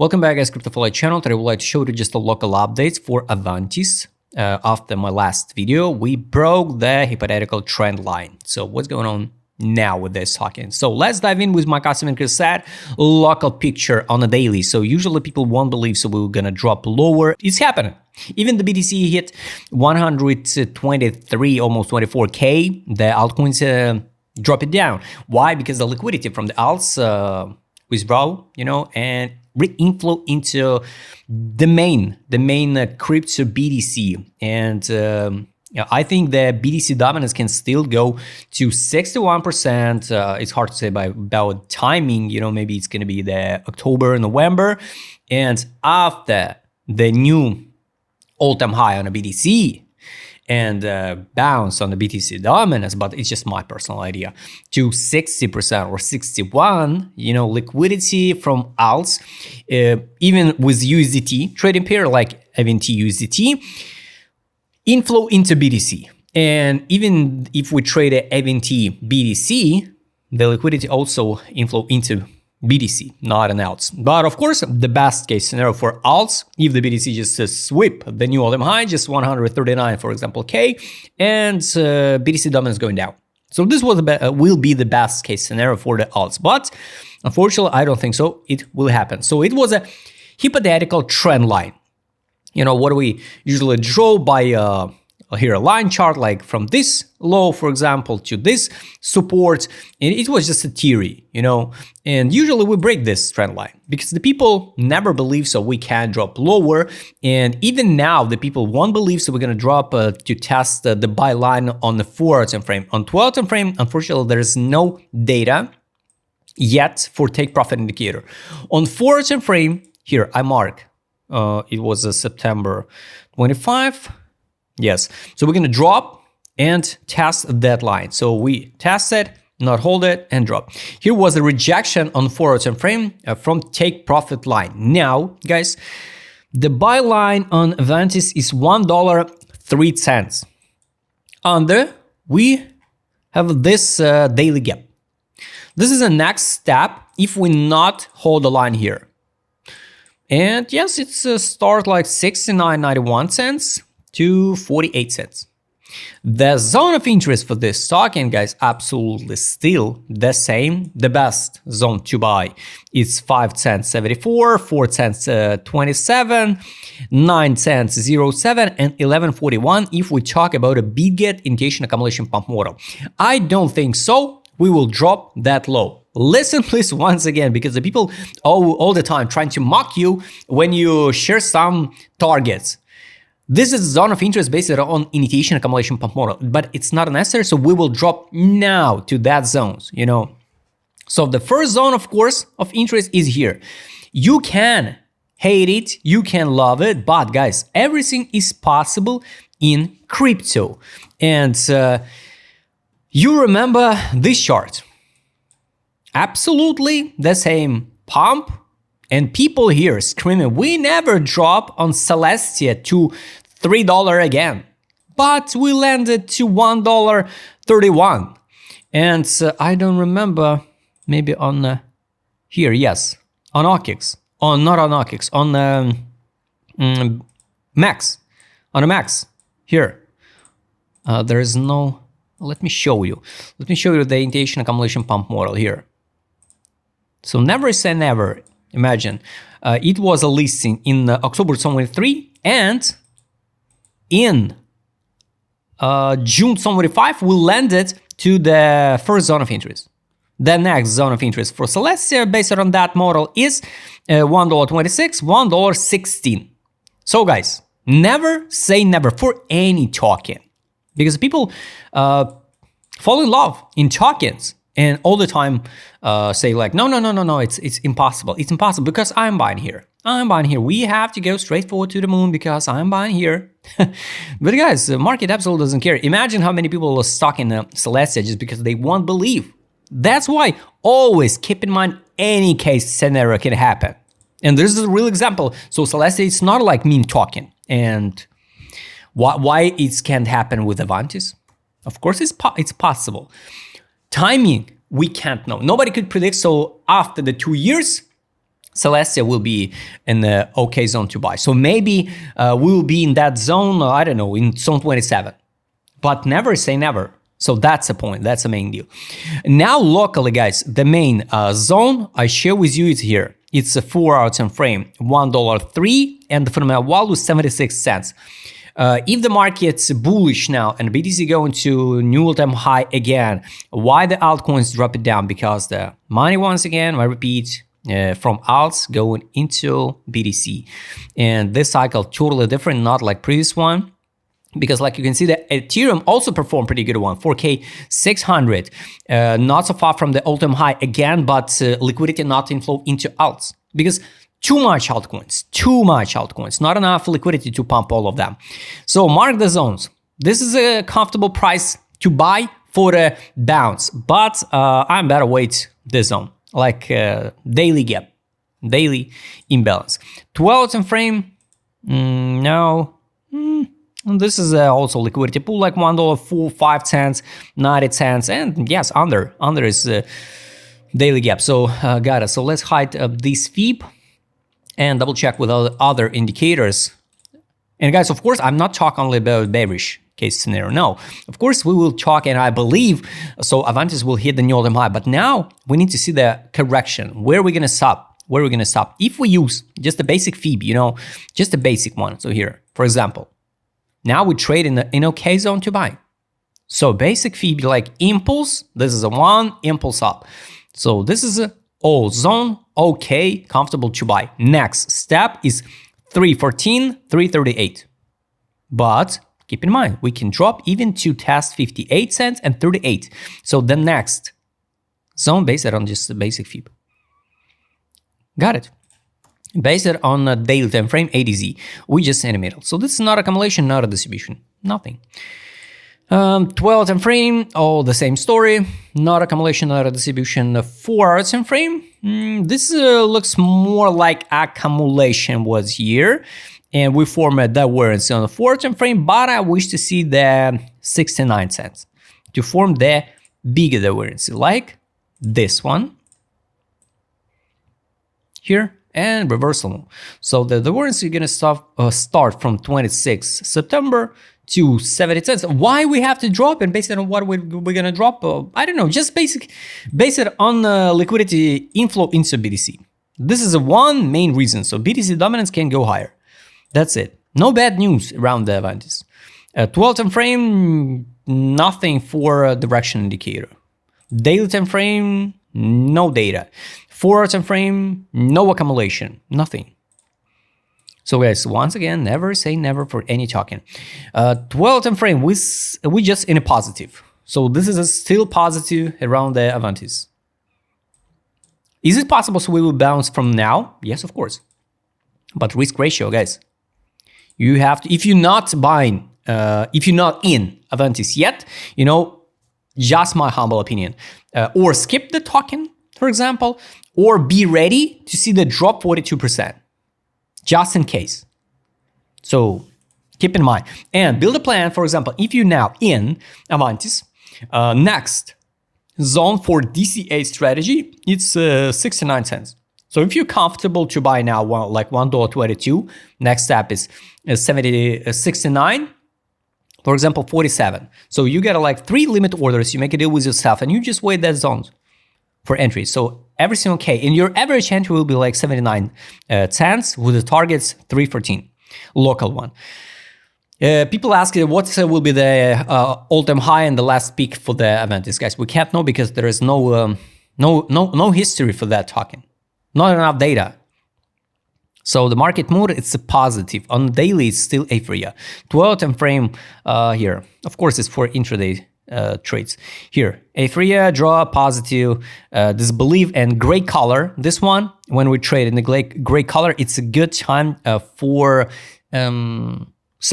Welcome back, guys, Crypto channel. Today I would like to show you just the local updates for Avantis. After my last video, we broke the hypothetical trend line. So what's going on now with this token? So let's dive in with my custom increase set local picture on a daily. So usually people won't believe, so we're gonna drop lower. It's happening. Even the BTC hit 123, almost 24K. The altcoins drop it down. Why? Because the liquidity from the alts withdraw, and re-inflow into the main crypto BTC. And I think the BTC dominance can still go to 61%. It's hard to say about timing, maybe it's going to be the October, November. And after the new all-time high on a BTC and bounce on the BTC dominance, but it's just my personal idea, to 60% or 61, liquidity from alts, even with USDT trading pair like AVNT USDT, inflow into BTC. And even if we trade a AVNT BTC, the liquidity also inflow into BTC, not an alts. But of course, the best case scenario for alts, if the BTC just sweep the new all-time high, just 139, for example, K, and BTC dominance going down. So this will be the best case scenario for the alts. But unfortunately, I don't think so. It will happen. So it was a hypothetical trend line. What do we usually draw by here a line chart, like from this low, for example, to this support, and it was just a theory, and usually we break this trend line because the people never believe so we can drop lower, and even now the people won't believe so we're going to drop to test the buy line on the 4-hour time frame. On 12-hour time frame, unfortunately, there is no data yet for take profit indicator. On 4-hour time frame, here I mark, it was September 25. Yes, so we're going to drop and test that line. So we test it, not hold it, and drop. Here was a rejection on 4-hour time frame from take profit line. Now, guys, the buy line on Avantis is $1.03. Under, we have this daily gap. This is the next step if we not hold the line here. And yes, it's start like 69.91 cents. to 48 cents. The zone of interest for this token, guys, absolutely still the same. The best zone to buy is 5 cents 74, 4 cents 27, 9 cents 07, and 11.41 if we talk about a big get indication accumulation pump model. I don't think so. We will drop that low. Listen, please, once again, because the people all the time trying to mock you when you share some targets. This is zone of interest based on initiation accumulation pump model, but it's not necessary, so we will drop now to that zones, So the first zone, of course, of interest is here. You can hate it, you can love it, but guys, everything is possible in crypto. And you remember this chart. Absolutely the same pump. And people here screaming, we never drop on Celestia to $3 again, but we landed to $1.31. And I don't remember, maybe on here, yes, on OKX, not on OKX, on Max, on a Max, here. There is no, let me show you the initiation accumulation pump model here. So never say never. Imagine it was a listing in October 2023, and in June 2025 we landed to the first zone of interest. The next zone of interest for Celestia based on that model is $1.26, $1.16. So guys, never say never for any token, because people fall in love in tokens. And all the time say like, no, it's impossible. It's impossible because I'm buying here. I'm buying here. We have to go straight forward to the moon because I'm buying here. But guys, the market absolutely doesn't care. Imagine how many people are stuck in Celestia just because they won't believe. That's why always keep in mind any case scenario can happen. And this is a real example. So Celestia is not like meme token. And why it can't happen with Avantis? Of course, it's possible. Timing, we can't know. Nobody could predict. So after the 2 years, Celestia will be in the okay zone to buy. So maybe we will be in that zone, I don't know, in zone 27. But never say never. So that's the point. That's the main deal. Now locally, guys, the main zone I share with you is here. It's a 4-hour time frame, $1.03, and the fundamental value is 76 cents. If the market's bullish now and BTC going to new all-time high again, why the altcoins drop it down? Because the money, once again, I repeat, from alts going into BTC. And this cycle totally different, not like previous one. Because like you can see that Ethereum also performed pretty good one, 4K 600, not so far from the all-time high again, but liquidity not inflow into alts because too much altcoins, not enough liquidity to pump all of them. So mark the zones. This is a comfortable price to buy for the bounce, but I'm better wait this zone, like daily gap, daily imbalance. 12 time frame, no. This is also liquidity pool, like $1.45, 90 cents, and yes, under is daily gap. So got it. So let's hide this FIB and double check with other indicators. And guys, of course, I'm not talking only about bearish case scenario. No, of course we will talk, and I believe so. Avantis will hit the new all-time high, but now we need to see the correction. Where are we gonna stop? Where are we gonna stop? If we use just a basic FIB, just a basic one. So here, for example. Now we trade in the okay zone to buy. So basic FIB like impulse, this is a one impulse up. So this is a all zone, okay, comfortable to buy. Next step is 314, 338. But keep in mind, we can drop even to test 58 cents and 38. So the next zone based on just the basic FIB. Got it. Based on a daily time frame, ADZ, we just in the middle. So this is not accumulation, not a distribution, nothing. 12 time frame, all the same story, not accumulation, not a distribution. 4-hour time frame, this looks more like accumulation was here, and we form a divergence on the 4-hour time frame, but I wish to see the 69 cents to form the bigger divergence, like this one here. And reversal. So the divergence is gonna start from 26 September to 70 cents. Why we have to drop, and based on what we're gonna drop, I don't know, just based on liquidity inflow into BTC. This is one main reason. So BTC dominance can go higher. That's it. No bad news around the Avantis. 12 time frame, nothing for a direction indicator. Daily time frame, no data. 4-hour time frame, no accumulation, nothing. So guys, once again, never say never for any token. 12 time frame, we just in a positive. So this is a still positive around the Avantis. Is it possible so we will bounce from now? Yes, of course. But risk ratio, guys. You have to, if you're not buying, if you're not in Avantis yet, just my humble opinion, or skip the token, for example, or be ready to see the drop 42%, just in case. So keep in mind and build a plan. For example, if you're now in Avantis, next zone for DCA strategy, it's 69 cents. So if you're comfortable to buy now, like $1.22, next step is 69. For example, 47. So you get like 3 limit orders, you make a deal with yourself, and you just wait that zones for entry. So everything okay. And your average entry will be like 79 cents with the targets 314, local one. People ask what will be the all-time high and the last peak for the Avantis, guys. We can't know because there is no history for that token, not enough data. So the market mood, it's a positive. On daily, it's still euphoria. 12 time frame here. Of course, it's for intraday trades. Here, euphoria, draw, positive, disbelief, and gray color. This one, when we trade in the gray color, it's a good time for some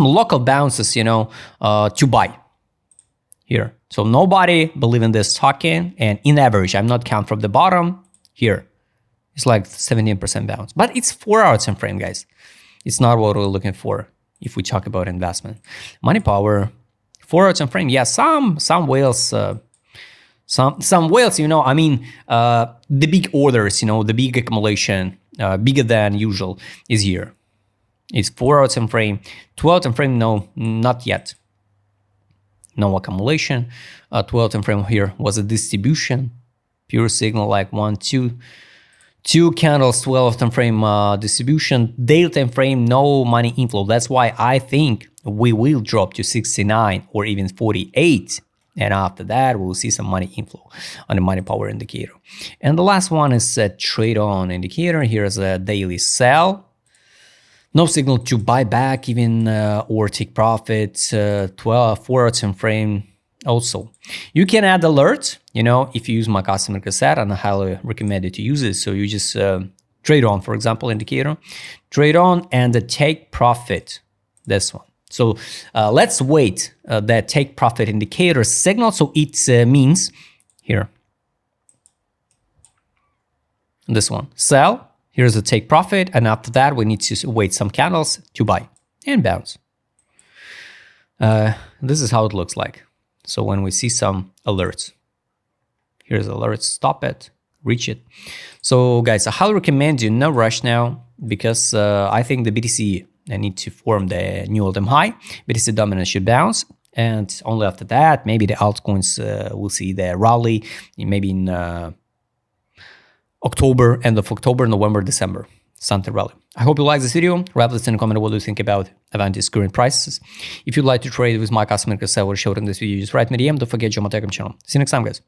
local bounces, to buy here. So nobody believe in this token, and in average, I'm not count from the bottom here. It's like 17% bounce, but it's 4-hour time frame, guys. It's not what we're looking for if we talk about investment. Money power, 4-hour time frame. Yeah, some whales, some whales. I mean, the big orders, the big accumulation bigger than usual is here. It's 4-hour time frame, 12-hour time frame, no, not yet. No accumulation. 12-hour time frame here was a distribution, pure signal like 1, 2 candles, 12-hour time frame distribution. Daily time frame, no money inflow. That's why I think we will drop to 69 or even 48. And after that, we'll see some money inflow on the money power indicator. And the last one is a trade on indicator. Here's a daily sell. No signal to buy back even or take profit. 4-hour time frame also. You can add alert, if you use my customer cassette, and I highly recommend you to use it. So you just trade on, for example, indicator, trade on and the take profit, this one. So let's wait that take profit indicator signal. So it means here, this one, sell, here's the take profit. And after that, we need to wait some candles to buy and bounce. This is how it looks like. So when we see some alerts, here's alerts, stop it, reach it. So guys, I highly recommend you no rush now, because I think the BTC need to form the new all-time high. BTC dominance should bounce, and only after that, maybe the altcoins will see the rally, maybe in October, end of October, November, December, something rally. I hope you like this video. Write this in a comment what you think about Avantis current prices. If you'd like to trade with my customer cassette or showed in this video, just write me a DM. Don't forget to join my Telegram channel. See you next time, guys.